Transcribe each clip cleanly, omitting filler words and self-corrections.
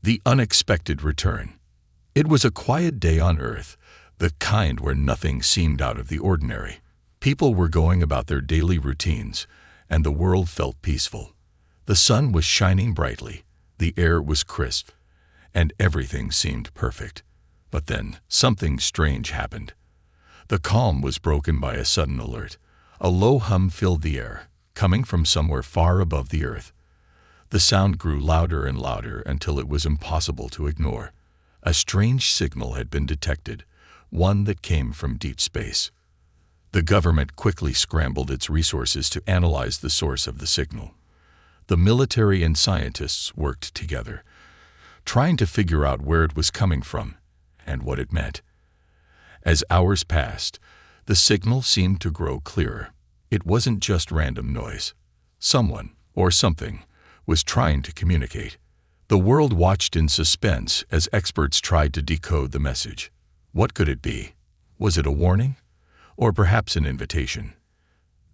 The unexpected return. It was a quiet day on Earth, the kind where nothing seemed out of the ordinary. People were going about their daily routines, and the world felt peaceful. The sun was shining brightly, the air was crisp, and everything seemed perfect. But then, something strange happened. The calm was broken by a sudden alert. A low hum filled the air, coming from somewhere far above the Earth. The sound grew louder and louder until it was impossible to ignore. A strange signal had been detected, one that came from deep space. The government quickly scrambled its resources to analyze the source of the signal. The military and scientists worked together, trying to figure out where it was coming from and what it meant. As hours passed, the signal seemed to grow clearer. It wasn't just random noise. Someone, or something, was trying to communicate. The world watched in suspense as experts tried to decode the message. What could it be? Was it a warning? Or perhaps an invitation?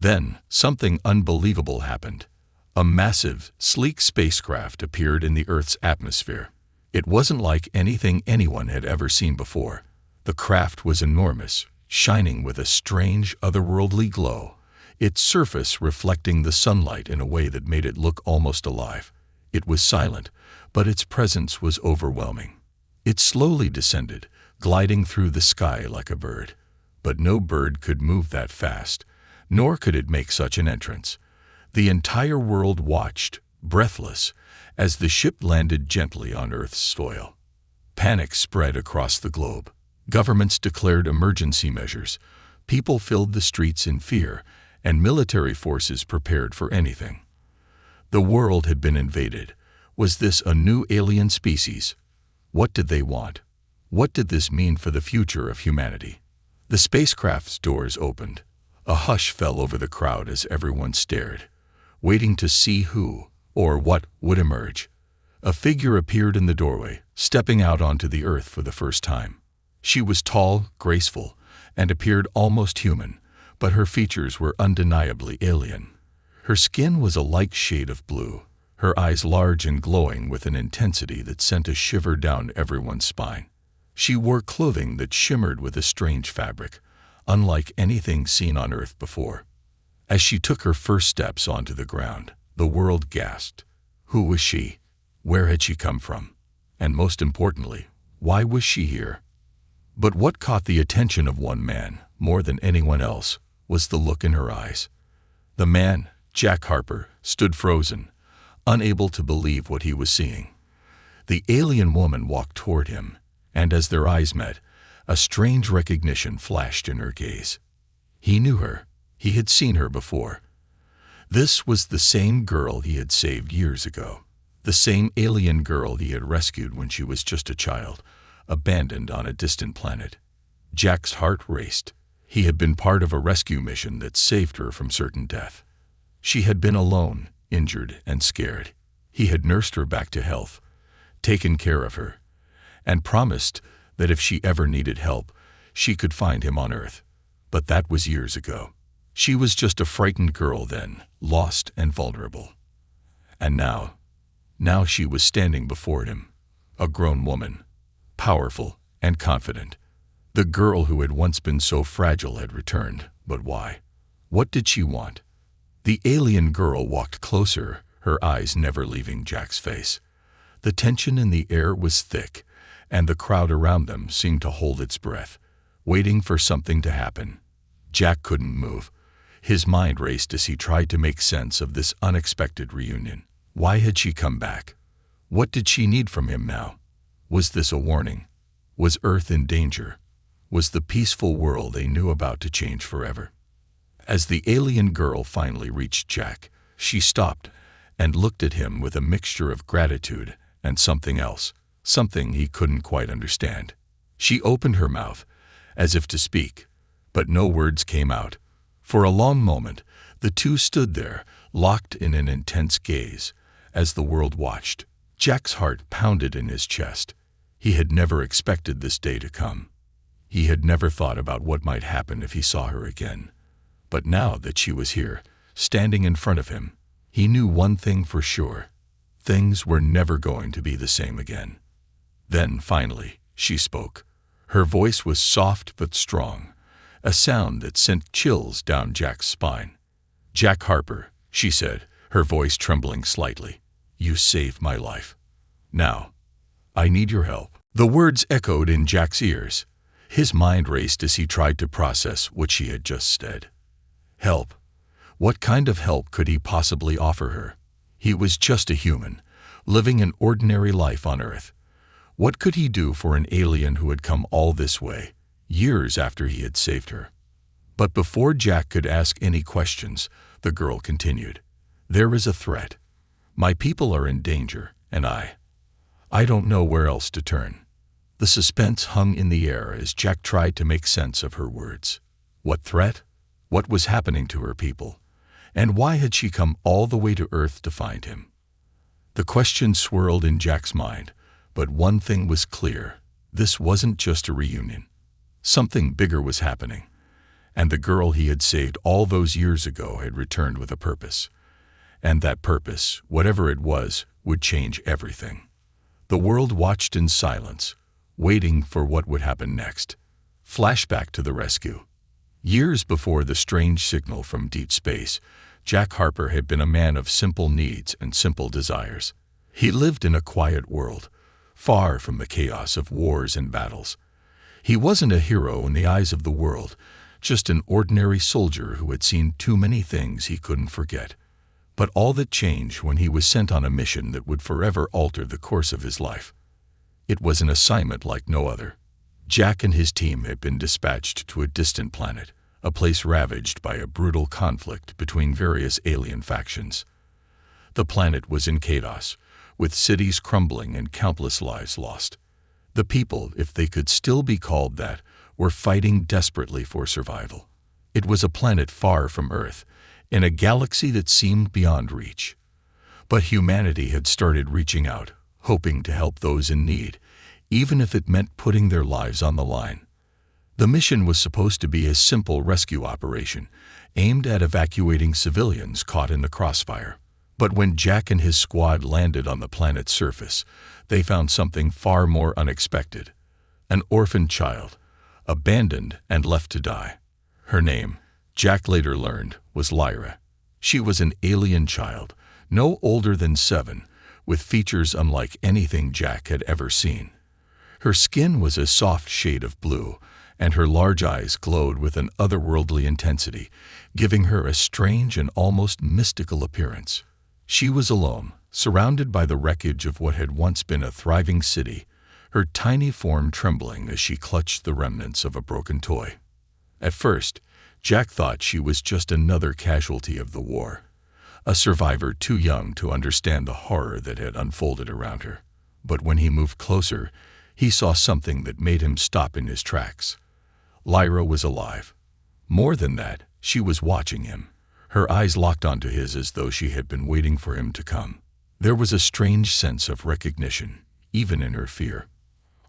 Then, something unbelievable happened. A massive, sleek spacecraft appeared in the Earth's atmosphere. It wasn't like anything anyone had ever seen before. The craft was enormous, shining with a strange, otherworldly glow, its surface reflecting the sunlight in a way that made it look almost alive. It was silent, but its presence was overwhelming. It slowly descended, gliding through the sky like a bird. But no bird could move that fast, nor could it make such an entrance. The entire world watched, breathless, as the ship landed gently on Earth's soil. Panic spread across the globe. Governments declared emergency measures. People filled the streets in fear, and military forces prepared for anything. The world had been invaded. Was this a new alien species? What did they want? What did this mean for the future of humanity? The spacecraft's doors opened. A hush fell over the crowd as everyone stared, waiting to see who or what would emerge. A figure appeared in the doorway, stepping out onto the Earth for the first time. She was tall, graceful, and appeared almost human, but her features were undeniably alien. Her skin was a light shade of blue, her eyes large and glowing with an intensity that sent a shiver down everyone's spine. She wore clothing that shimmered with a strange fabric, unlike anything seen on Earth before. As she took her first steps onto the ground, the world gasped. Who was she? Where had she come from? And most importantly, why was she here? But what caught the attention of one man, more than anyone else, was the look in her eyes. The man, Jack Harper, stood frozen, unable to believe what he was seeing. The alien woman walked toward him, and as their eyes met, a strange recognition flashed in her gaze. He knew her. He had seen her before. This was the same girl he had saved years ago, the same alien girl he had rescued when she was just a child, abandoned on a distant planet. Jack's heart raced. He had been part of a rescue mission that saved her from certain death. She had been alone, injured, and scared. He had nursed her back to health, taken care of her, and promised that if she ever needed help, she could find him on Earth. But that was years ago. She was just a frightened girl then, lost and vulnerable. And now she was standing before him, a grown woman, powerful and confident. The girl who had once been so fragile had returned, but why? What did she want? The alien girl walked closer, her eyes never leaving Jack's face. The tension in the air was thick, and the crowd around them seemed to hold its breath, waiting for something to happen. Jack couldn't move. His mind raced as he tried to make sense of this unexpected reunion. Why had she come back? What did she need from him now? Was this a warning? Was Earth in danger? Was the peaceful world they knew about to change forever? As the alien girl finally reached Jack, she stopped and looked at him with a mixture of gratitude and something else, something he couldn't quite understand. She opened her mouth, as if to speak, but no words came out. For a long moment, the two stood there, locked in an intense gaze, as the world watched. Jack's heart pounded in his chest. He had never expected this day to come. He had never thought about what might happen if he saw her again. But now that she was here, standing in front of him, he knew one thing for sure. things were never going to be the same again. Then, finally, she spoke. Her voice was soft but strong, a sound that sent chills down Jack's spine. "Jack Harper," she said, her voice trembling slightly, "you saved my life. Now, I need your help." The words echoed in Jack's ears. His mind raced as he tried to process what she had just said. Help? What kind of help could he possibly offer her? He was just a human, living an ordinary life on Earth. What could he do for an alien who had come all this way, years after he had saved her? But before Jack could ask any questions, the girl continued. "There is a threat. My people are in danger, and I don't know where else to turn." The suspense hung in the air as Jack tried to make sense of her words. What threat? What was happening to her people? And why had she come all the way to Earth to find him? The question swirled in Jack's mind, but one thing was clear. This wasn't just a reunion. Something bigger was happening, and the girl he had saved all those years ago had returned with a purpose. And that purpose, whatever it was, would change everything. The world watched in silence, waiting for what would happen next. Flashback to the rescue. Years before the strange signal from deep space, Jack Harper had been a man of simple needs and simple desires. He lived in a quiet world, far from the chaos of wars and battles. He wasn't a hero in the eyes of the world, just an ordinary soldier who had seen too many things he couldn't forget. But all that changed when he was sent on a mission that would forever alter the course of his life. It was an assignment like no other. Jack and his team had been dispatched to a distant planet, a place ravaged by a brutal conflict between various alien factions. The planet was in chaos, with cities crumbling and countless lives lost. The people, if they could still be called that, were fighting desperately for survival. It was a planet far from Earth, in a galaxy that seemed beyond reach. But humanity had started reaching out, hoping to help those in need, even if it meant putting their lives on the line. The mission was supposed to be a simple rescue operation, aimed at evacuating civilians caught in the crossfire. But when Jack and his squad landed on the planet's surface, they found something far more unexpected. An orphaned child, abandoned and left to die. Her name, Jack later learned, was Lyra. She was an alien child, no older than 7, with features unlike anything Jack had ever seen. Her skin was a soft shade of blue, and her large eyes glowed with an otherworldly intensity, giving her a strange and almost mystical appearance. She was alone, surrounded by the wreckage of what had once been a thriving city, her tiny form trembling as she clutched the remnants of a broken toy. At first, Jack thought she was just another casualty of the war, a survivor too young to understand the horror that had unfolded around her. But when he moved closer, he saw something that made him stop in his tracks. Lyra was alive. More than that, she was watching him, her eyes locked onto his as though she had been waiting for him to come. There was a strange sense of recognition, even in her fear.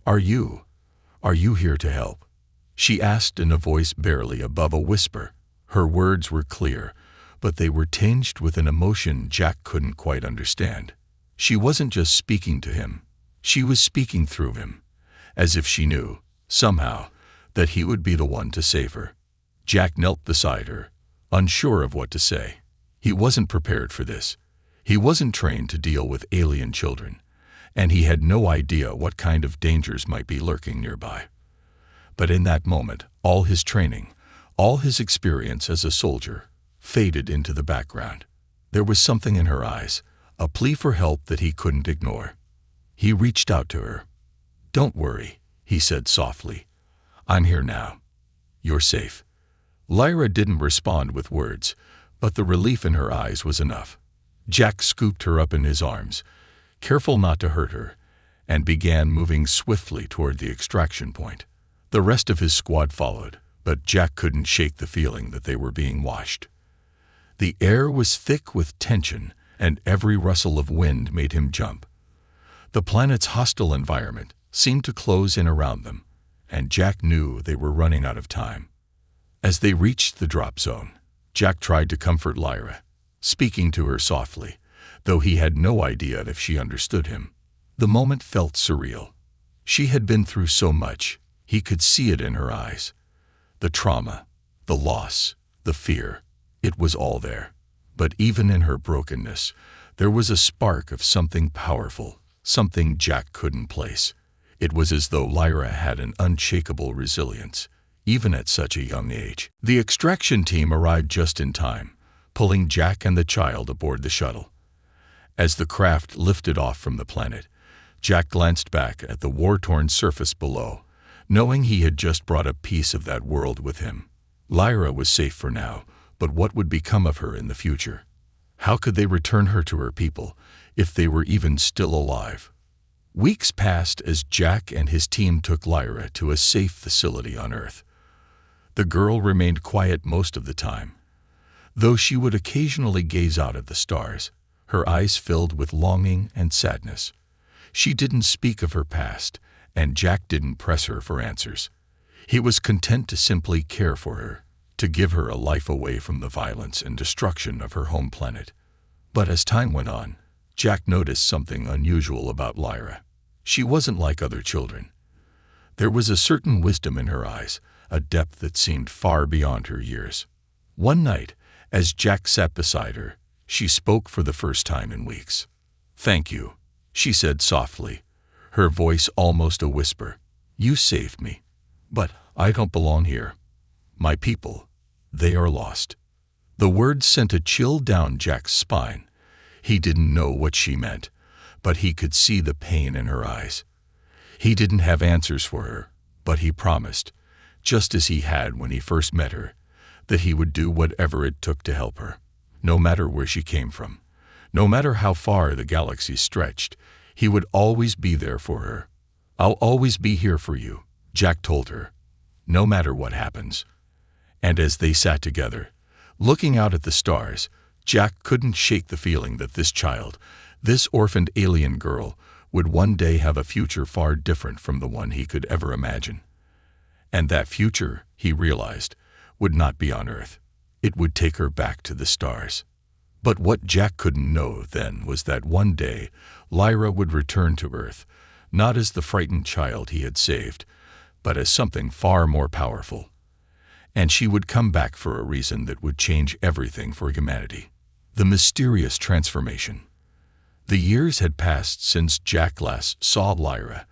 Are you here to help?" she asked in a voice barely above a whisper. Her words were clear, but they were tinged with an emotion Jack couldn't quite understand. She wasn't just speaking to him. She was speaking through him, as if she knew, somehow, that he would be the one to save her. Jack knelt beside her, unsure of what to say. He wasn't prepared for this. He wasn't trained to deal with alien children, and he had no idea what kind of dangers might be lurking nearby. But in that moment, all his training, all his experience as a soldier, faded into the background. There was something in her eyes, a plea for help that he couldn't ignore. He reached out to her. "Don't worry," he said softly. "I'm here now. You're safe." Lyra didn't respond with words, but the relief in her eyes was enough. Jack scooped her up in his arms, careful not to hurt her, and began moving swiftly toward the extraction point. The rest of his squad followed, but Jack couldn't shake the feeling that they were being watched. The air was thick with tension, and every rustle of wind made him jump. The planet's hostile environment seemed to close in around them, and Jack knew they were running out of time. As they reached the drop zone, Jack tried to comfort Lyra, speaking to her softly, though he had no idea if she understood him. The moment felt surreal. She had been through so much, he could see it in her eyes. The trauma, the loss, the fear, it was all there. But even in her brokenness, there was a spark of something powerful, something Jack couldn't place. It was as though Lyra had an unshakable resilience, even at such a young age. The extraction team arrived just in time, pulling Jack and the child aboard the shuttle. As the craft lifted off from the planet, Jack glanced back at the war-torn surface below, knowing he had just brought a piece of that world with him. Lyra was safe for now, but what would become of her in the future? How could they return her to her people, if they were even still alive? Weeks passed as Jack and his team took Lyra to a safe facility on Earth. The girl remained quiet most of the time, though she would occasionally gaze out at the stars, her eyes filled with longing and sadness. She didn't speak of her past, and Jack didn't press her for answers. He was content to simply care for her, to give her a life away from the violence and destruction of her home planet. But as time went on, Jack noticed something unusual about Lyra. She wasn't like other children. There was a certain wisdom in her eyes, a depth that seemed far beyond her years. One night, as Jack sat beside her, she spoke for the first time in weeks. "Thank you," she said softly, her voice almost a whisper. "You saved me, but I don't belong here. My people, they are lost." The words sent a chill down Jack's spine. He didn't know what she meant, but he could see the pain in her eyes. He didn't have answers for her, but he promised, just as he had when he first met her, that he would do whatever it took to help her, no matter where she came from. No matter how far the galaxy stretched, he would always be there for her. "I'll always be here for you," Jack told her, "no matter what happens." And as they sat together, looking out at the stars, Jack couldn't shake the feeling that this child, this orphaned alien girl, would one day have a future far different from the one he could ever imagine. And that future, he realized, would not be on Earth. It would take her back to the stars. But what Jack couldn't know then was that one day Lyra would return to Earth, not as the frightened child he had saved, but as something far more powerful. And she would come back for a reason that would change everything for humanity. The mysterious transformation. The years had passed since Jack last saw Lyra,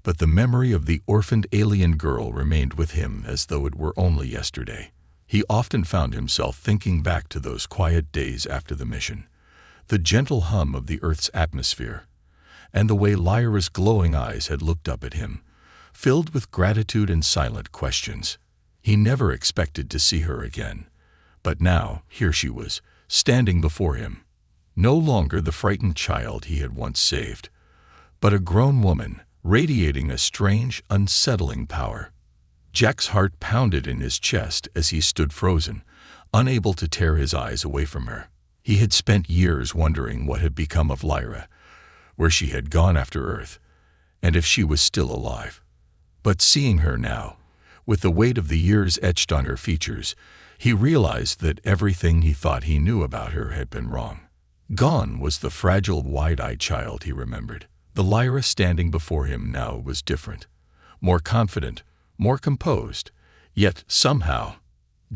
but the memory of the orphaned alien girl remained with him as though it were only yesterday. He often found himself thinking back to those quiet days after the mission, the gentle hum of the Earth's atmosphere, and the way Lyra's glowing eyes had looked up at him, filled with gratitude and silent questions. He never expected to see her again, but now here she was, standing before him, no longer the frightened child he had once saved, but a grown woman, radiating a strange, unsettling power. Jack's heart pounded in his chest as he stood frozen, unable to tear his eyes away from her. He had spent years wondering what had become of Lyra, where she had gone after Earth, and if she was still alive. But seeing her now, with the weight of the years etched on her features, he realized that everything he thought he knew about her had been wrong. Gone was the fragile, wide-eyed child he remembered. The Lyra standing before him now was different, more confident, more composed, yet somehow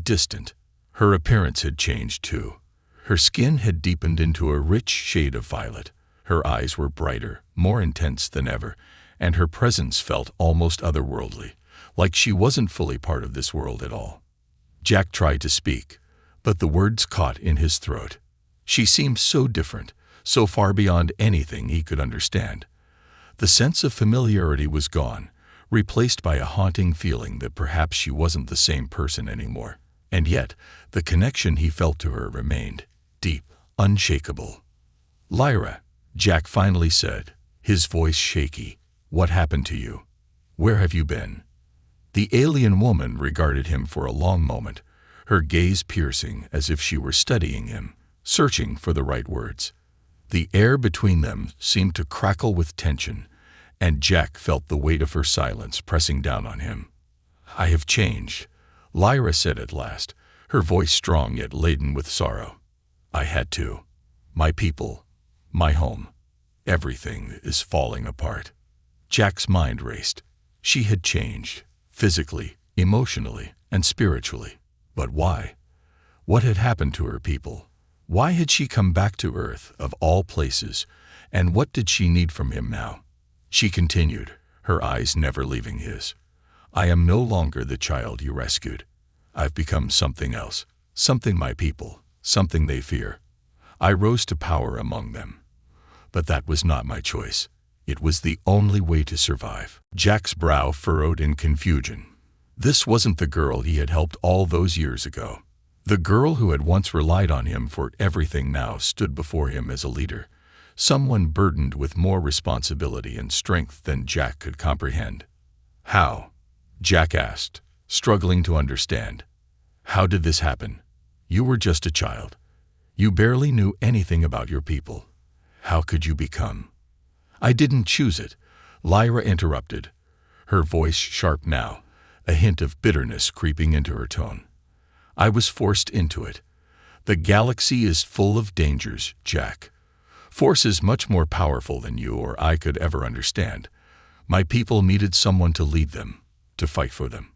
distant. Her appearance had changed too. Her skin had deepened into a rich shade of violet. Her eyes were brighter, more intense than ever, and her presence felt almost otherworldly, like she wasn't fully part of this world at all. Jack tried to speak, but the words caught in his throat. She seemed so different, so far beyond anything he could understand. The sense of familiarity was gone, replaced by a haunting feeling that perhaps she wasn't the same person anymore. And yet, the connection he felt to her remained, deep, unshakable. "Lyra," Jack finally said, his voice shaky, "what happened to you? Where have you been?" The alien woman regarded him for a long moment, her gaze piercing as if she were studying him, searching for the right words. The air between them seemed to crackle with tension, and Jack felt the weight of her silence pressing down on him. "I have changed," Lyra said at last, her voice strong yet laden with sorrow. "I had to. My people, My home. Everything is falling apart. Jack's mind raced. She had changed, physically, emotionally, and spiritually. But why? What had happened to her people? Why had she come back to Earth, of all places, and what did she need from him now? She continued, her eyes never leaving his. I am no longer the child you rescued. I've become something else, something my people, something they fear. I rose to power among them. But that was not my choice. It was the only way to survive. Jack's brow furrowed in confusion. This wasn't the girl he had helped all those years ago. The girl who had once relied on him for everything now stood before him as a leader, someone burdened with more responsibility and strength than Jack could comprehend. How? Jack asked, struggling to understand. How did this happen? You were just a child. You barely knew anything about your people. How could you become? I didn't choose it, Lyra interrupted, her voice sharp now, a hint of bitterness creeping into her tone. I was forced into it. The galaxy is full of dangers, Jack. Forces much more powerful than you or I could ever understand. My people needed someone to lead them, to fight for them.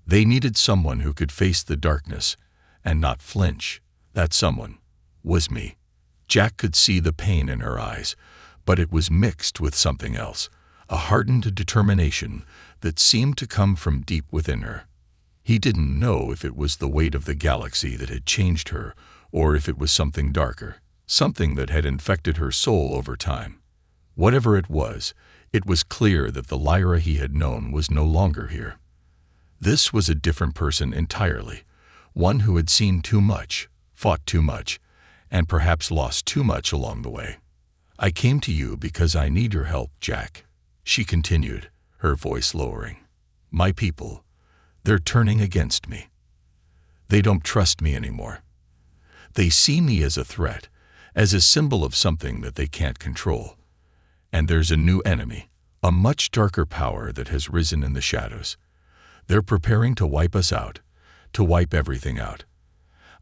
They needed someone who could face the darkness and not flinch. That someone was me. Jack could see the pain in her eyes, but it was mixed with something else, a hardened determination that seemed to come from deep within her. He didn't know if it was the weight of the galaxy that had changed her, or if it was something darker, something that had infected her soul over time. Whatever it was clear that the Lyra he had known was no longer here. This was a different person entirely, one who had seen too much, fought too much, and perhaps lost too much along the way. I came to you because I need your help, Jack, she continued, her voice lowering. My people, they're turning against me. They don't trust me anymore. They see me as a threat, as a symbol of something that they can't control. And there's a new enemy, a much darker power that has risen in the shadows. They're preparing to wipe us out, to wipe everything out.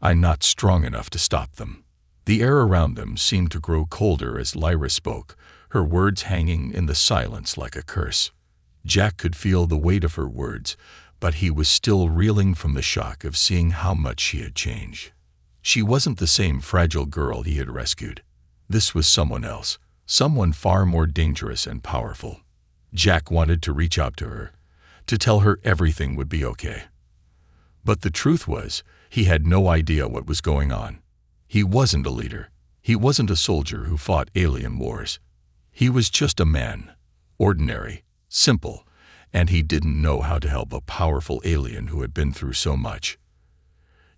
I'm not strong enough to stop them. The air around them seemed to grow colder as Lyra spoke, her words hanging in the silence like a curse. Jack could feel the weight of her words, but he was still reeling from the shock of seeing how much she had changed. She wasn't the same fragile girl he had rescued. This was someone else, someone far more dangerous and powerful. Jack wanted to reach out to her, to tell her everything would be okay. But the truth was, he had no idea what was going on. He wasn't a leader. He wasn't a soldier who fought alien wars. He was just a man, ordinary, simple, and he didn't know how to help a powerful alien who had been through so much.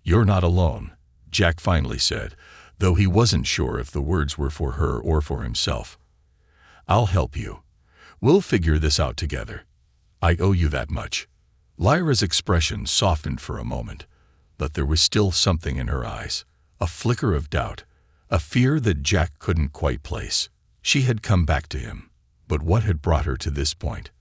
You're not alone, Jack finally said, though he wasn't sure if the words were for her or for himself. I'll help you. We'll figure this out together. I owe you that much. Lyra's expression softened for a moment, but there was still something in her eyes, a flicker of doubt, a fear that Jack couldn't quite place. She had come back to him, but what had brought her to this point?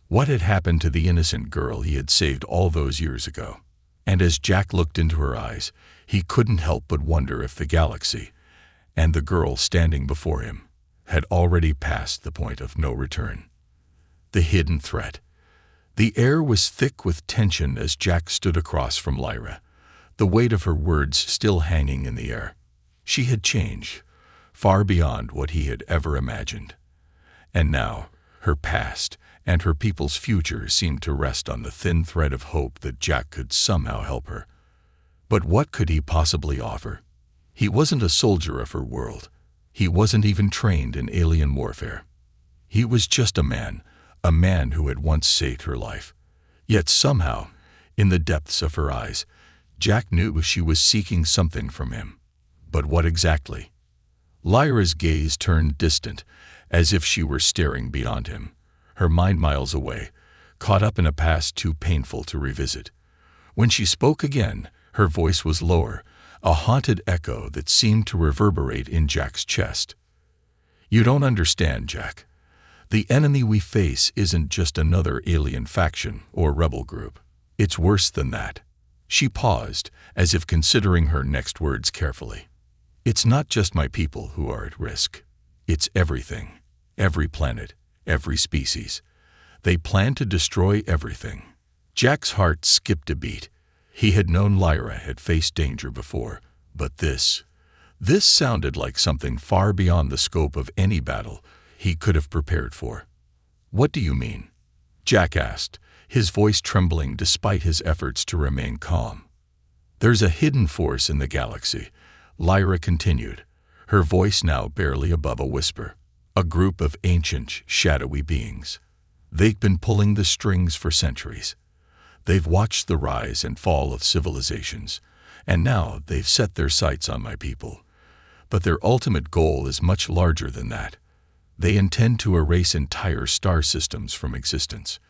What had happened to the innocent girl he had saved all those years ago? And as Jack looked into her eyes, he couldn't help but wonder if the galaxy, and the girl standing before him, had already passed the point of no return. The hidden threat. The air was thick with tension as Jack stood across from Lyra, the weight of her words still hanging in the air. She had changed, far beyond what he had ever imagined. And now, her past and her people's future seemed to rest on the thin thread of hope that Jack could somehow help her. But what could he possibly offer? He wasn't a soldier of her world. He wasn't even trained in alien warfare. He was just a man who had once saved her life. Yet somehow, in the depths of her eyes, Jack knew she was seeking something from him. But what exactly? Lyra's gaze turned distant, as if she were staring beyond him, her mind miles away, caught up in a past too painful to revisit. When she spoke again, her voice was lower, a haunted echo that seemed to reverberate in Jack's chest. You don't understand, Jack. The enemy we face isn't just another alien faction or rebel group. It's worse than that. She paused, as if considering her next words carefully. It's not just my people who are at risk. It's everything. Every planet, every species. They plan to destroy everything. Jack's heart skipped a beat. He had known Lyra had faced danger before, but this sounded like something far beyond the scope of any battle he could have prepared for. What do you mean? Jack asked, his voice trembling despite his efforts to remain calm. There's a hidden force in the galaxy, Lyra continued, her voice now barely above a whisper. A group of ancient, shadowy beings. They've been pulling the strings for centuries. They've watched the rise and fall of civilizations, and now they've set their sights on my people. But their ultimate goal is much larger than that. They intend to erase entire star systems from existence,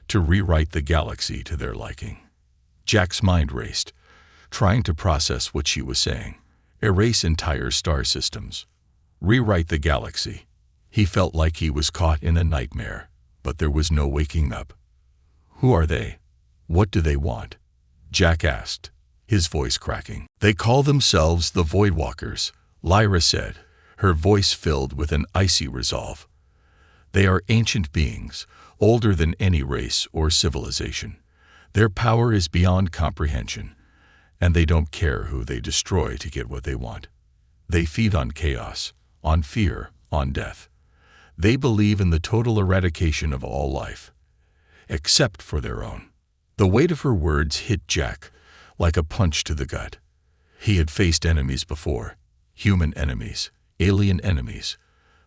to rewrite the galaxy to their liking. Jack's mind raced, trying to process what she was saying. Erase entire star systems. Rewrite the galaxy. He felt like he was caught in a nightmare, but there was no waking up. Who are they? What do they want? Jack asked, his voice cracking. They call themselves the Voidwalkers, Lyra said, her voice filled with an icy resolve. They are ancient beings, older than any race or civilization. Their power is beyond comprehension, and they don't care who they destroy to get what they want. They feed on chaos, on fear, on death. They believe in the total eradication of all life, except for their own. The weight of her words hit Jack like a punch to the gut. He had faced enemies before, human enemies, alien enemies,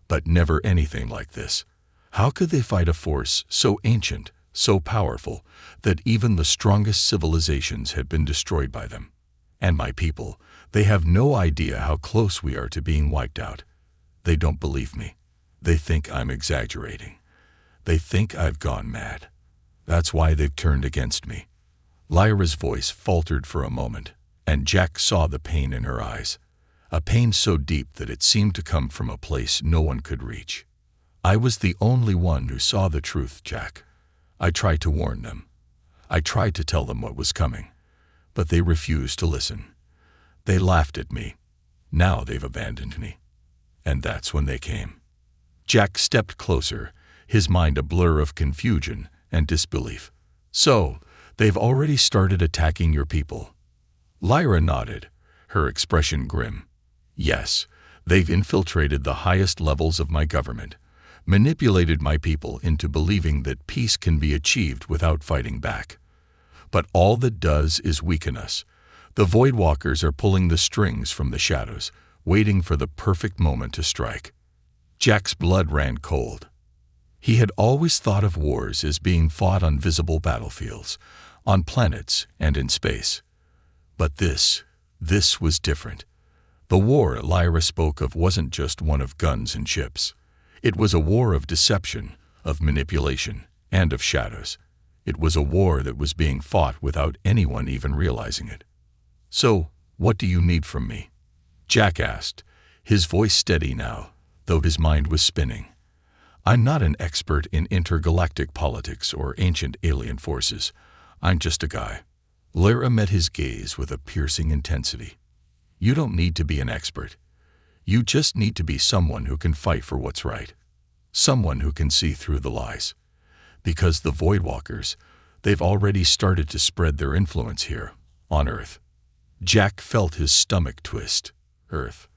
but never anything like this. How could they fight a force so ancient, so powerful, that even the strongest civilizations had been destroyed by them? And my people, they have no idea how close we are to being wiped out. They don't believe me. They think I'm exaggerating. They think I've gone mad. That's why they've turned against me. Lyra's voice faltered for a moment, and Jack saw the pain in her eyes, a pain so deep that it seemed to come from a place no one could reach. I was the only one who saw the truth, Jack. I tried to warn them. I tried to tell them what was coming, but they refused to listen. They laughed at me. Now they've abandoned me. And that's when they came. Jack stepped closer, his mind a blur of confusion and disbelief. So, they've already started attacking your people? Lyra nodded, her expression grim. Yes, they've infiltrated the highest levels of my government, manipulated my people into believing that peace can be achieved without fighting back. But all that does is weaken us. The Voidwalkers are pulling the strings from the shadows, waiting for the perfect moment to strike. Jack's blood ran cold. He had always thought of wars as being fought on visible battlefields, on planets and in space. But this was different. The war Lyra spoke of wasn't just one of guns and ships. It was a war of deception, of manipulation, and of shadows. It was a war that was being fought without anyone even realizing it. So, what do you need from me? Jack asked, his voice steady now, though his mind was spinning. I'm not an expert in intergalactic politics or ancient alien forces. I'm just a guy. Lyra met his gaze with a piercing intensity. You don't need to be an expert. You just need to be someone who can fight for what's right. Someone who can see through the lies. Because the Voidwalkers, they've already started to spread their influence here, on Earth. Jack felt his stomach twist. Earth.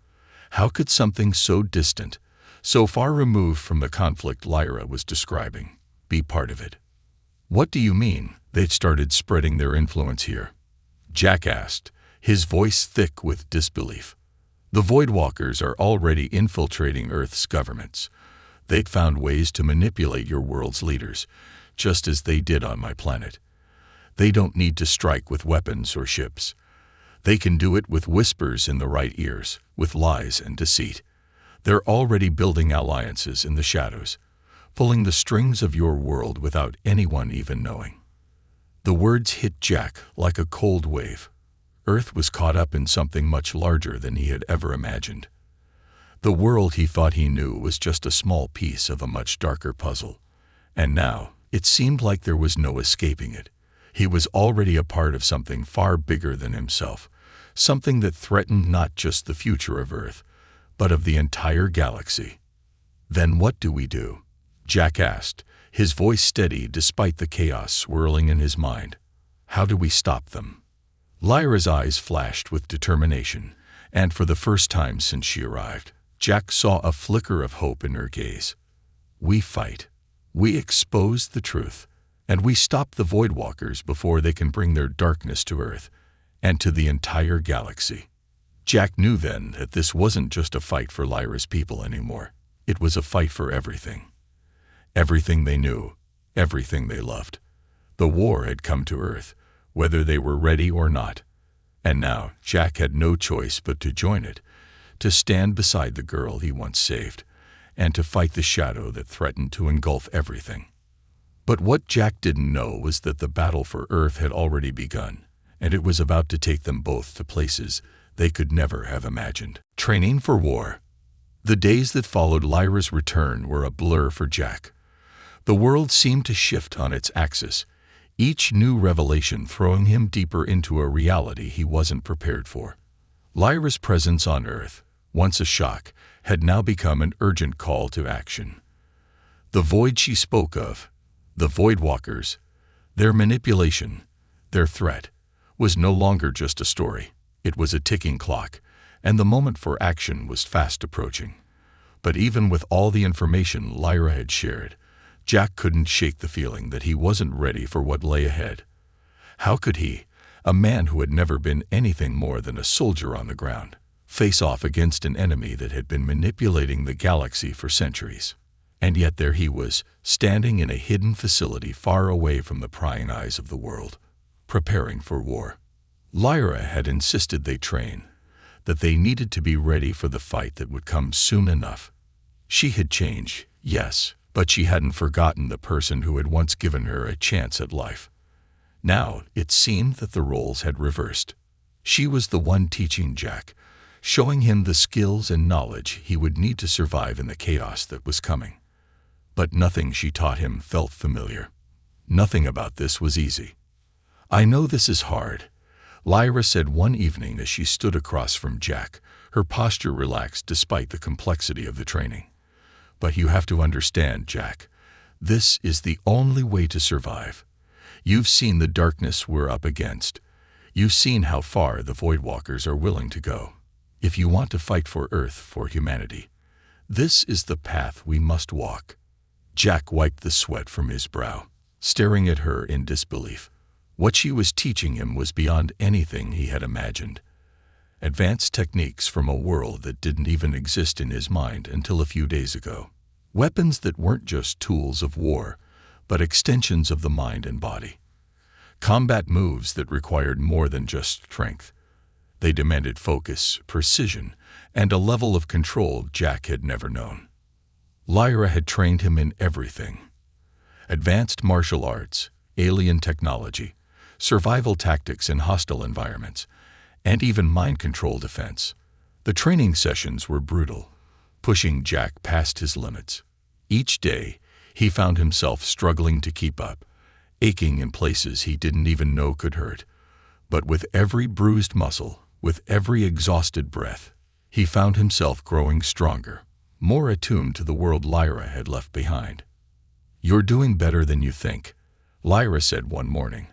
How could something so distant, so far removed from the conflict Lyra was describing, be part of it? What do you mean, they've started spreading their influence here? Jack asked, his voice thick with disbelief. The Voidwalkers are already infiltrating Earth's governments. They'd found ways to manipulate your world's leaders, just as they did on my planet. They don't need to strike with weapons or ships. They can do it with whispers in the right ears, with lies and deceit. They're already building alliances in the shadows, pulling the strings of your world without anyone even knowing. The words hit Jack like a cold wave. Earth was caught up in something much larger than he had ever imagined. The world he thought he knew was just a small piece of a much darker puzzle. And now, it seemed like there was no escaping it. He was already a part of something far bigger than himself, something that threatened not just the future of Earth, but of the entire galaxy. "Then what do we do?" Jack asked, his voice steady despite the chaos swirling in his mind. "How do we stop them?" Lyra's eyes flashed with determination, and for the first time since she arrived, Jack saw a flicker of hope in her gaze. "We fight. We expose the truth, and we stop the Voidwalkers before they can bring their darkness to Earth and to the entire galaxy." Jack knew then that this wasn't just a fight for Lyra's people anymore. It was a fight for everything. Everything they knew, everything they loved. The war had come to Earth, whether they were ready or not. And now Jack had no choice but to join it, to stand beside the girl he once saved, and to fight the shadow that threatened to engulf everything. But what Jack didn't know was that the battle for Earth had already begun, and it was about to take them both to places they could never have imagined. Training for war. The days that followed Lyra's return were a blur for Jack. The world seemed to shift on its axis, each new revelation throwing him deeper into a reality he wasn't prepared for. Lyra's presence on Earth, once a shock, had now become an urgent call to action. The void she spoke of, the Voidwalkers, their manipulation, their threat, was no longer just a story. It was a ticking clock, and the moment for action was fast approaching. But even with all the information Lyra had shared, Jack couldn't shake the feeling that he wasn't ready for what lay ahead. How could he, a man who had never been anything more than a soldier on the ground, face off against an enemy that had been manipulating the galaxy for centuries? And yet there he was, standing in a hidden facility far away from the prying eyes of the world, preparing for war. Lyra had insisted they train, that they needed to be ready for the fight that would come soon enough. She had changed, yes, but she hadn't forgotten the person who had once given her a chance at life. Now it seemed that the roles had reversed. She was the one teaching Jack, showing him the skills and knowledge he would need to survive in the chaos that was coming. But nothing she taught him felt familiar. Nothing about this was easy. "I know this is hard," Lyra said one evening as she stood across from Jack, her posture relaxed despite the complexity of the training. "But you have to understand, Jack, this is the only way to survive. You've seen the darkness we're up against. You've seen how far the Voidwalkers are willing to go. If you want to fight for Earth, for humanity, this is the path we must walk." Jack wiped the sweat from his brow, staring at her in disbelief. What she was teaching him was beyond anything he had imagined. Advanced techniques from a world that didn't even exist in his mind until a few days ago. Weapons that weren't just tools of war, but extensions of the mind and body. Combat moves that required more than just strength. They demanded focus, precision, and a level of control Jack had never known. Lyra had trained him in everything. Advanced martial arts, alien technology, survival tactics in hostile environments, and even mind control defense. The training sessions were brutal, pushing Jack past his limits. Each day, he found himself struggling to keep up, aching in places he didn't even know could hurt. But with every bruised muscle, with every exhausted breath, he found himself growing stronger, more attuned to the world Lyra had left behind. "You're doing better than you think," Lyra said one morning,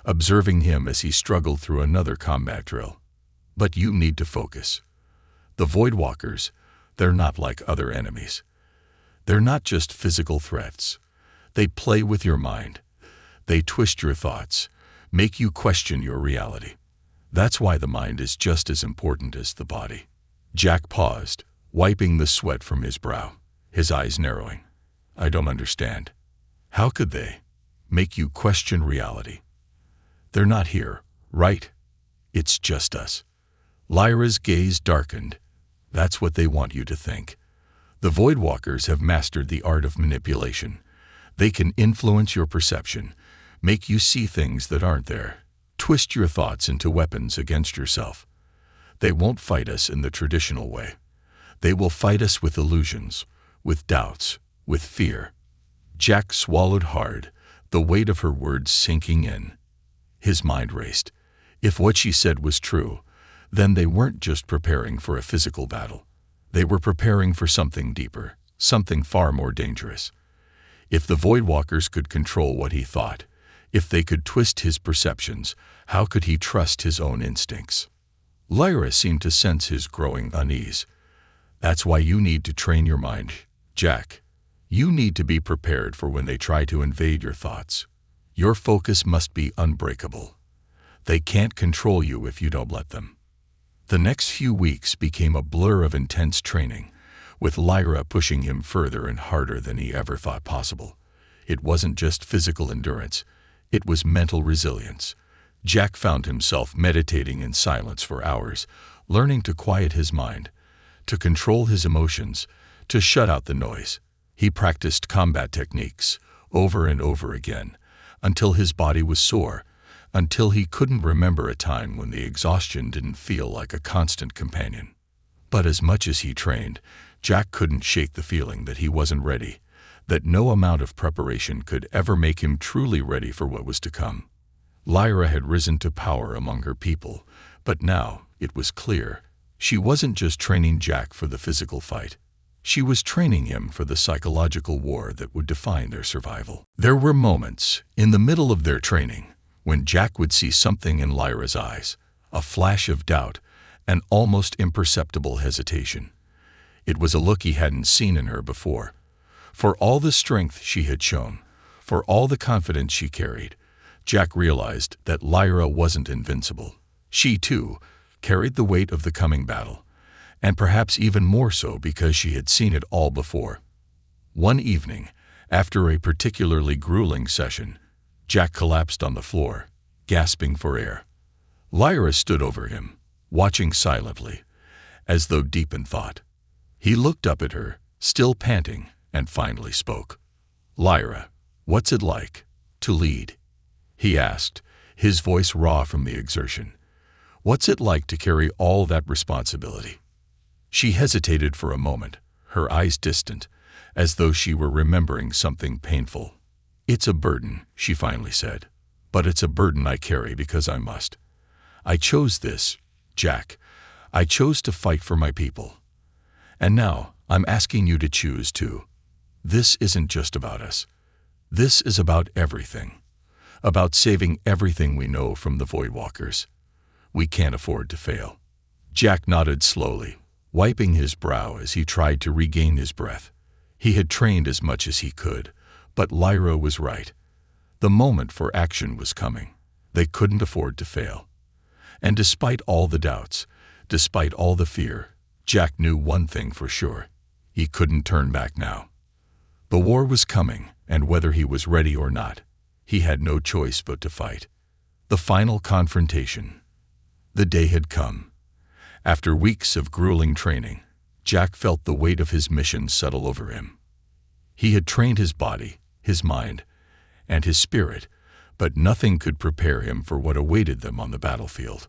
observing him as he struggled through another combat drill. "But you need to focus. The Voidwalkers, they're not like other enemies. They're not just physical threats. They play with your mind. They twist your thoughts, make you question your reality. That's why the mind is just as important as the body." Jack paused, wiping the sweat from his brow, his eyes narrowing. "I don't understand. How could they make you question reality? They're not here, right? It's just us." Lyra's gaze darkened. "That's what they want you to think. The Voidwalkers have mastered the art of manipulation. They can influence your perception, make you see things that aren't there, twist your thoughts into weapons against yourself. They won't fight us in the traditional way. They will fight us with illusions, with doubts, with fear." Jack swallowed hard, the weight of her words sinking in. His mind raced. If what she said was true, then they weren't just preparing for a physical battle. They were preparing for something deeper, something far more dangerous. If the Voidwalkers could control what he thought, if they could twist his perceptions, how could he trust his own instincts? Lyra seemed to sense his growing unease. That's why you need to train your mind, Jack. You need to be prepared for when they try to invade your thoughts. Your focus must be unbreakable. They can't control you if you don't let them. The next few weeks became a blur of intense training, with Lyra pushing him further and harder than he ever thought possible. It wasn't just physical endurance, it was mental resilience. Jack found himself meditating in silence for hours, learning to quiet his mind, to control his emotions, to shut out the noise. He practiced combat techniques over and over again, until his body was sore, until he couldn't remember a time when the exhaustion didn't feel like a constant companion. But as much as he trained, Jack couldn't shake the feeling that he wasn't ready, that no amount of preparation could ever make him truly ready for what was to come. Lyra had risen to power among her people, but now, it was clear, she wasn't just training Jack for the physical fight. She was training him for the psychological war that would define their survival. There were moments, in the middle of their training, when Jack would see something in Lyra's eyes, a flash of doubt, an almost imperceptible hesitation. It was a look he hadn't seen in her before. For all the strength she had shown, for all the confidence she carried, Jack realized that Lyra wasn't invincible. She, too, carried the weight of the coming battle, and perhaps even more so because she had seen it all before. One evening, after a particularly grueling session, Jack collapsed on the floor, gasping for air. Lyra stood over him, watching silently, as though deep in thought. He looked up at her, still panting, and finally spoke. "Lyra, what's it like to lead?" he asked, his voice raw from the exertion. "What's it like to carry all that responsibility?" She hesitated for a moment, her eyes distant, as though she were remembering something painful. "It's a burden," she finally said, "but it's a burden I carry because I must. I chose this, Jack. I chose to fight for my people. And now I'm asking you to choose too. This isn't just about us. This is about everything. About saving everything we know from the Voidwalkers. We can't afford to fail." Jack nodded slowly, wiping his brow as he tried to regain his breath. He had trained as much as he could, but Lyra was right. The moment for action was coming. They couldn't afford to fail. And despite all the doubts, despite all the fear, Jack knew one thing for sure. He couldn't turn back now. The war was coming, and whether he was ready or not, he had no choice but to fight. The final confrontation. The day had come. After weeks of grueling training, Jack felt the weight of his mission settle over him. He had trained his body, his mind, and his spirit, but nothing could prepare him for what awaited them on the battlefield.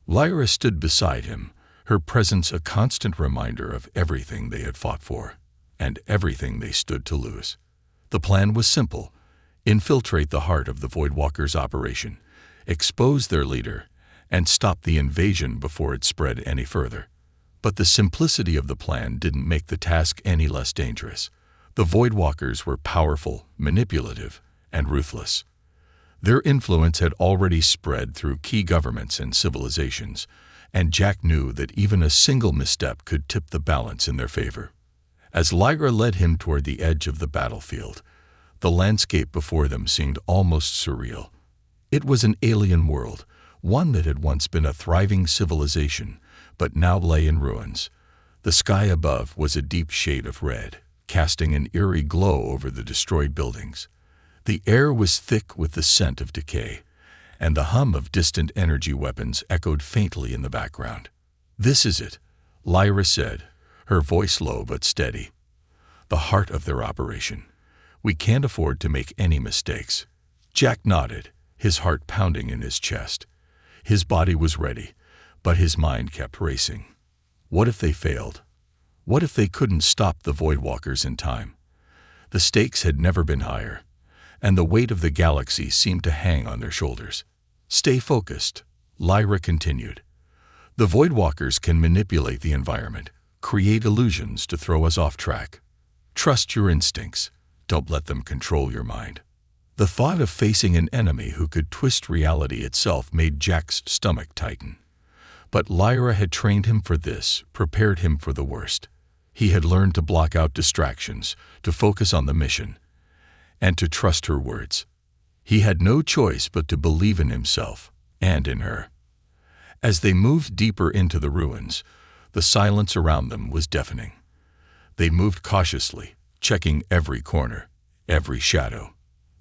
Lyra stood beside him, her presence a constant reminder of everything they had fought for, and everything they stood to lose. The plan was simple: infiltrate the heart of the Voidwalkers' operation, expose their leader, and stop the invasion before it spread any further. But the simplicity of the plan didn't make the task any less dangerous. The Voidwalkers were powerful, manipulative, and ruthless. Their influence had already spread through key governments and civilizations, and Jack knew that even a single misstep could tip the balance in their favor. As Lyra led him toward the edge of the battlefield, the landscape before them seemed almost surreal. It was an alien world, one that had once been a thriving civilization, but now lay in ruins. The sky above was a deep shade of red, casting an eerie glow over the destroyed buildings. The air was thick with the scent of decay, and the hum of distant energy weapons echoed faintly in the background. "This is it," Lyra said, her voice low but steady. "The heart of their operation. We can't afford to make any mistakes." Jack nodded, his heart pounding in his chest. His body was ready, but his mind kept racing. What if they failed? What if they couldn't stop the Voidwalkers in time? The stakes had never been higher, and the weight of the galaxy seemed to hang on their shoulders. "Stay focused," Lyra continued. "The Voidwalkers can manipulate the environment, create illusions to throw us off track. Trust your instincts. Don't let them control your mind. The thought of facing an enemy who could twist reality itself made Jack's stomach tighten. But Lyra had trained him for this, prepared him for the worst. He had learned to block out distractions, to focus on the mission, and to trust her words. He had no choice but to believe in himself and in her. As they moved deeper into the ruins, the silence around them was deafening. They moved cautiously, checking every corner, every shadow.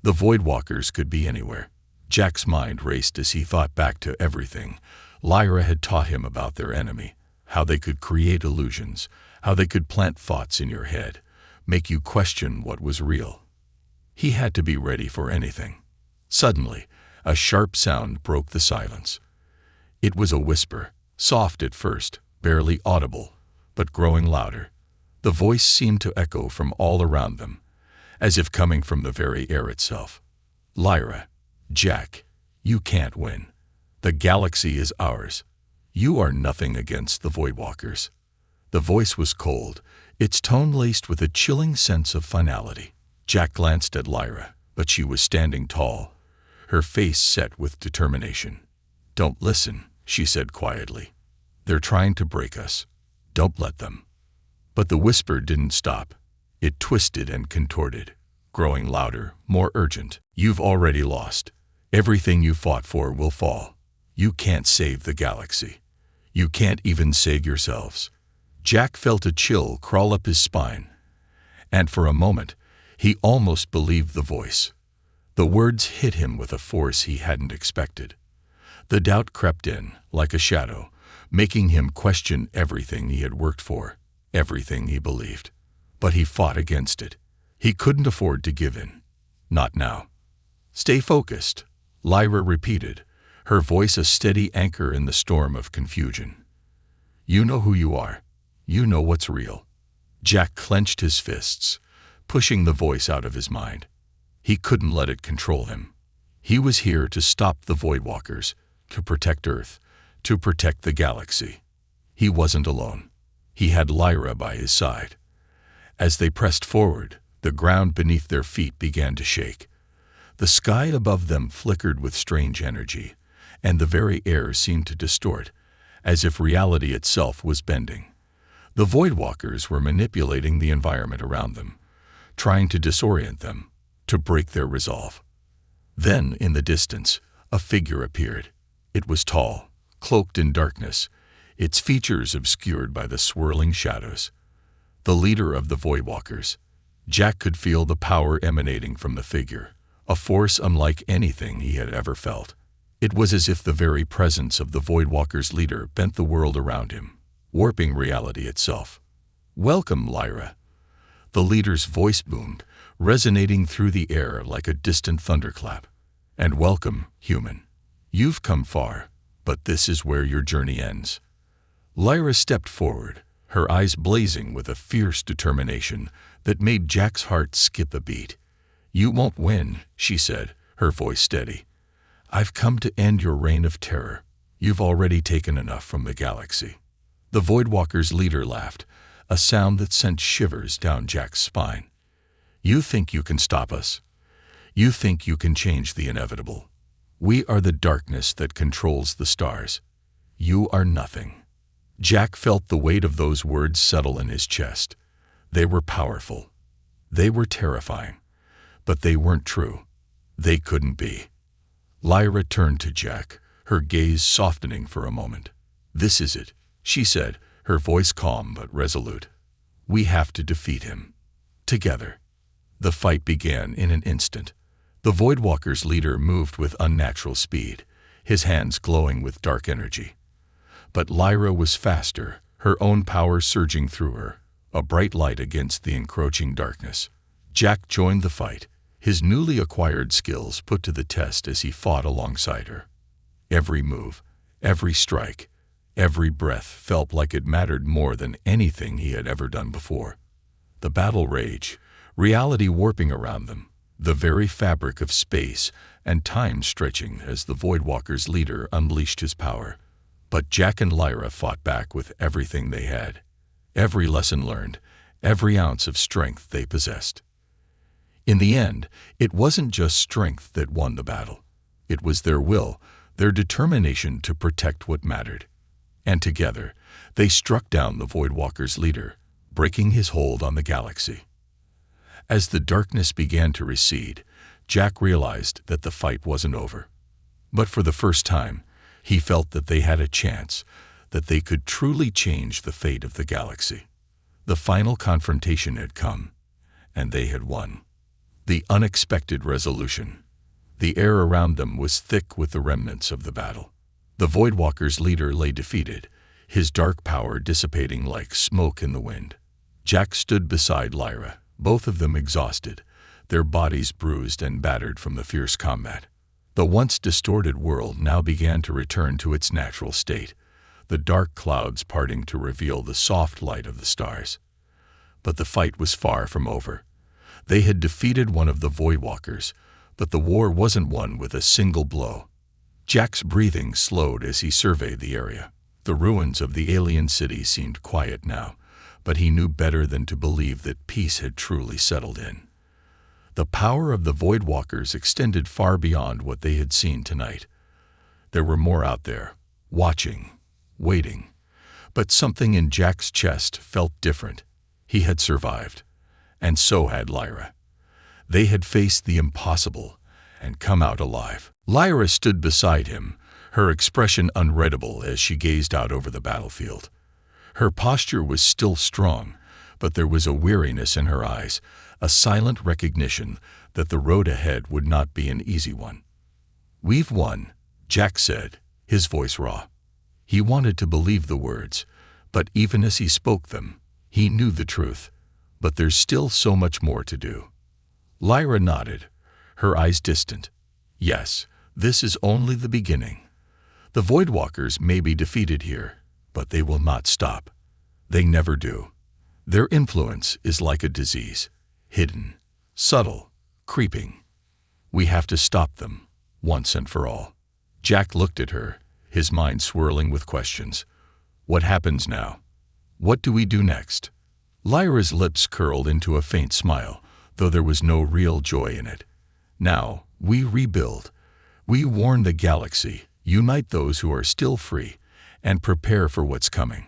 The Voidwalkers could be anywhere. Jack's mind raced as he thought back to everything Lyra had taught him about their enemy, how they could create illusions, how they could plant thoughts in your head, make you question what was real. He had to be ready for anything. Suddenly, a sharp sound broke the silence. It was a whisper, soft at first, barely audible, but growing louder. The voice seemed to echo from all around them, as if coming from the very air itself. Lyra, Jack, you can't win. The galaxy is ours. You are nothing against the Voidwalkers. The voice was cold, its tone laced with a chilling sense of finality. Jack glanced at Lyra, but she was standing tall, her face set with determination. Don't listen, she said quietly. They're trying to break us. Don't let them. But the whisper didn't stop. It twisted and contorted, growing louder, more urgent. You've already lost. Everything you fought for will fall. You can't save the galaxy. You can't even save yourselves. Jack felt a chill crawl up his spine, and for a moment, he almost believed the voice. The words hit him with a force he hadn't expected. The doubt crept in, like a shadow, making him question everything he had worked for, everything he believed. But he fought against it. He couldn't afford to give in. Not now. Stay focused, Lyra repeated, her voice a steady anchor in the storm of confusion. You know who you are. You know what's real. Jack clenched his fists, pushing the voice out of his mind. He couldn't let it control him. He was here to stop the Voidwalkers, to protect Earth, to protect the galaxy. He wasn't alone. He had Lyra by his side. As they pressed forward, the ground beneath their feet began to shake. The sky above them flickered with strange energy, and the very air seemed to distort, as if reality itself was bending. The Voidwalkers were manipulating the environment around them, trying to disorient them, to break their resolve. Then, in the distance, a figure appeared. It was tall, cloaked in darkness, its features obscured by the swirling shadows. The leader of the Voidwalkers. Jack could feel the power emanating from the figure, a force unlike anything he had ever felt. It was as if the very presence of the Voidwalkers' leader bent the world around him, warping reality itself. Welcome, Lyra. The leader's voice boomed, resonating through the air like a distant thunderclap. And welcome, human. You've come far, but this is where your journey ends. Lyra stepped forward, her eyes blazing with a fierce determination that made Jack's heart skip a beat. You won't win, she said, her voice steady. I've come to end your reign of terror. You've already taken enough from the galaxy. The Voidwalker's leader laughed, a sound that sent shivers down Jack's spine. You think you can stop us? You think you can change the inevitable? We are the darkness that controls the stars. You are nothing. Jack felt the weight of those words settle in his chest. They were powerful. They were terrifying. But they weren't true. They couldn't be. Lyra turned to Jack, her gaze softening for a moment. This is it, she said, her voice calm but resolute. We have to defeat him. Together. The fight began in an instant. The Voidwalker's leader moved with unnatural speed, his hands glowing with dark energy. But Lyra was faster, her own power surging through her, a bright light against the encroaching darkness. Jack joined the fight, his newly acquired skills put to the test as he fought alongside her. Every move, every strike, every breath felt like it mattered more than anything he had ever done before. The battle rage, reality warping around them, the very fabric of space and time stretching as the Voidwalker's leader unleashed his power. But Jack and Lyra fought back with everything they had. Every lesson learned, every ounce of strength they possessed. In the end, it wasn't just strength that won the battle. It was their will, their determination to protect what mattered. And together, they struck down the Voidwalker's leader, breaking his hold on the galaxy. As the darkness began to recede, Jack realized that the fight wasn't over. But for the first time, he felt that they had a chance, that they could truly change the fate of the galaxy. The final confrontation had come, and they had won. The unexpected resolution. The air around them was thick with the remnants of the battle. The Voidwalker's leader lay defeated, his dark power dissipating like smoke in the wind. Jack stood beside Lyra, both of them exhausted, their bodies bruised and battered from the fierce combat. The once distorted world now began to return to its natural state, the dark clouds parting to reveal the soft light of the stars. But the fight was far from over. They had defeated one of the Voidwalkers, but the war wasn't won with a single blow. Jack's breathing slowed as he surveyed the area. The ruins of the alien city seemed quiet now, but he knew better than to believe that peace had truly settled in. The power of the Voidwalkers extended far beyond what they had seen tonight. There were more out there, watching, waiting. But something in Jack's chest felt different. He had survived, and so had Lyra. They had faced the impossible and come out alive. Lyra stood beside him, her expression unreadable as she gazed out over the battlefield. Her posture was still strong, but there was a weariness in her eyes, a silent recognition that the road ahead would not be an easy one. "We've won," Jack said, his voice raw. He wanted to believe the words, but even as he spoke them, he knew the truth. But there's still so much more to do. Lyra nodded, her eyes distant. Yes, this is only the beginning. The Voidwalkers may be defeated here, but they will not stop. They never do. Their influence is like a disease, hidden, subtle, creeping. We have to stop them, once and for all. Jack looked at her, his mind swirling with questions. What happens now? What do we do next? Lyra's lips curled into a faint smile, though there was no real joy in it. Now, we rebuild. We warn the galaxy, unite those who are still free, and prepare for what's coming.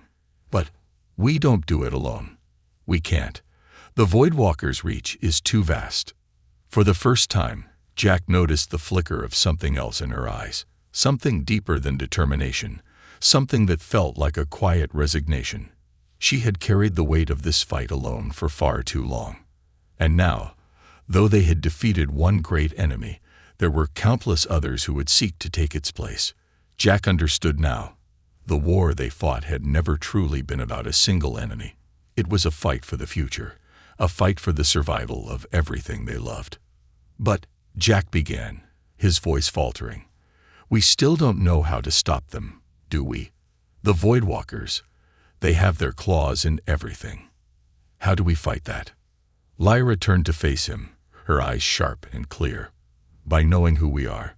But we don't do it alone. We can't. The Voidwalker's reach is too vast. For the first time, Jack noticed the flicker of something else in her eyes, something deeper than determination, something that felt like a quiet resignation. She had carried the weight of this fight alone for far too long. And now, though they had defeated one great enemy, there were countless others who would seek to take its place. Jack understood now. The war they fought had never truly been about a single enemy. It was a fight for the future, a fight for the survival of everything they loved. But, Jack began, his voice faltering, we still don't know how to stop them, do we? The Voidwalkers, they have their claws in everything. How do we fight that? Lyra turned to face him, her eyes sharp and clear. By knowing who we are.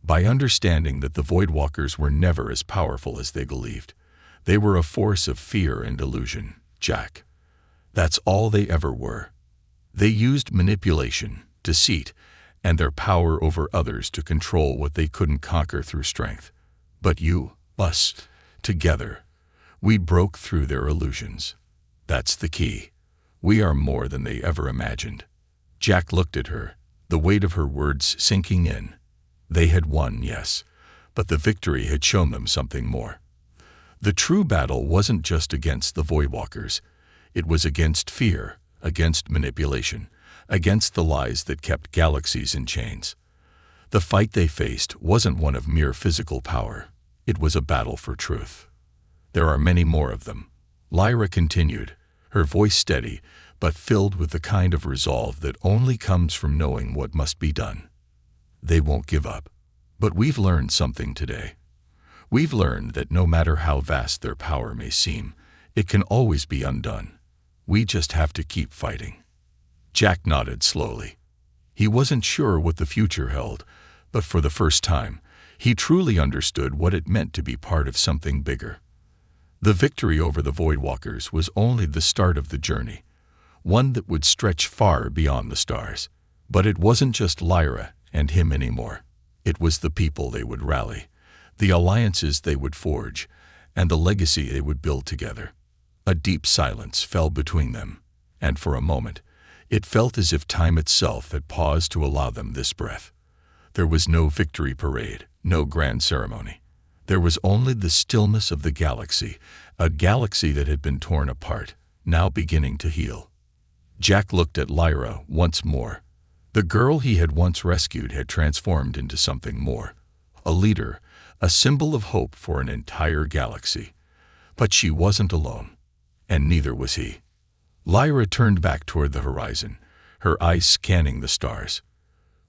By understanding that the Voidwalkers were never as powerful as they believed. They were a force of fear and illusion, Jack. That's all they ever were. They used manipulation, deceit, and their power over others to control what they couldn't conquer through strength. But you, us, together, we broke through their illusions. That's the key. We are more than they ever imagined. Jack looked at her, the weight of her words sinking in. They had won, yes, but the victory had shown them something more. The true battle wasn't just against the Voidwalkers. It was against fear, against manipulation, against the lies that kept galaxies in chains. The fight they faced wasn't one of mere physical power. It was a battle for truth. There are many more of them. Lyra continued, her voice steady, but filled with the kind of resolve that only comes from knowing what must be done. They won't give up. But we've learned something today. We've learned that no matter how vast their power may seem, it can always be undone. We just have to keep fighting. Jack nodded slowly. He wasn't sure what the future held, but for the first time, he truly understood what it meant to be part of something bigger. The victory over the Voidwalkers was only the start of the journey. one that would stretch far beyond the stars. But it wasn't just Lyra and him anymore. It was the people they would rally, the alliances they would forge, and the legacy they would build together. A deep silence fell between them, and for a moment, it felt as if time itself had paused to allow them this breath. There was no victory parade, no grand ceremony. There was only the stillness of the galaxy, a galaxy that had been torn apart, now beginning to heal. Jack looked at Lyra once more. The girl he had once rescued had transformed into something more. A leader, a symbol of hope for an entire galaxy. But she wasn't alone, and neither was he. Lyra turned back toward the horizon, her eyes scanning the stars.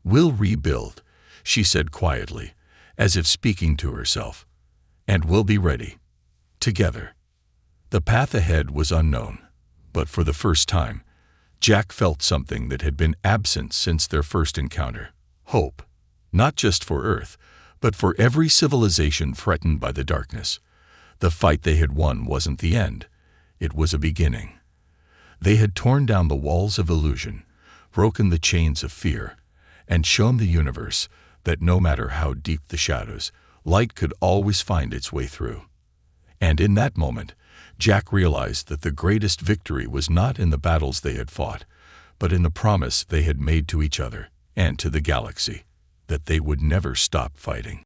"We'll rebuild," she said quietly, as if speaking to herself. "And we'll be ready. Together." The path ahead was unknown, but for the first time, Jack felt something that had been absent since their first encounter. Hope. Not just for Earth, but for every civilization threatened by the darkness. The fight they had won wasn't the end. It was a beginning. They had torn down the walls of illusion, broken the chains of fear, and shown the universe that no matter how deep the shadows, light could always find its way through. And in that moment, Jack realized that the greatest victory was not in the battles they had fought, but in the promise they had made to each other and to the galaxy, that they would never stop fighting.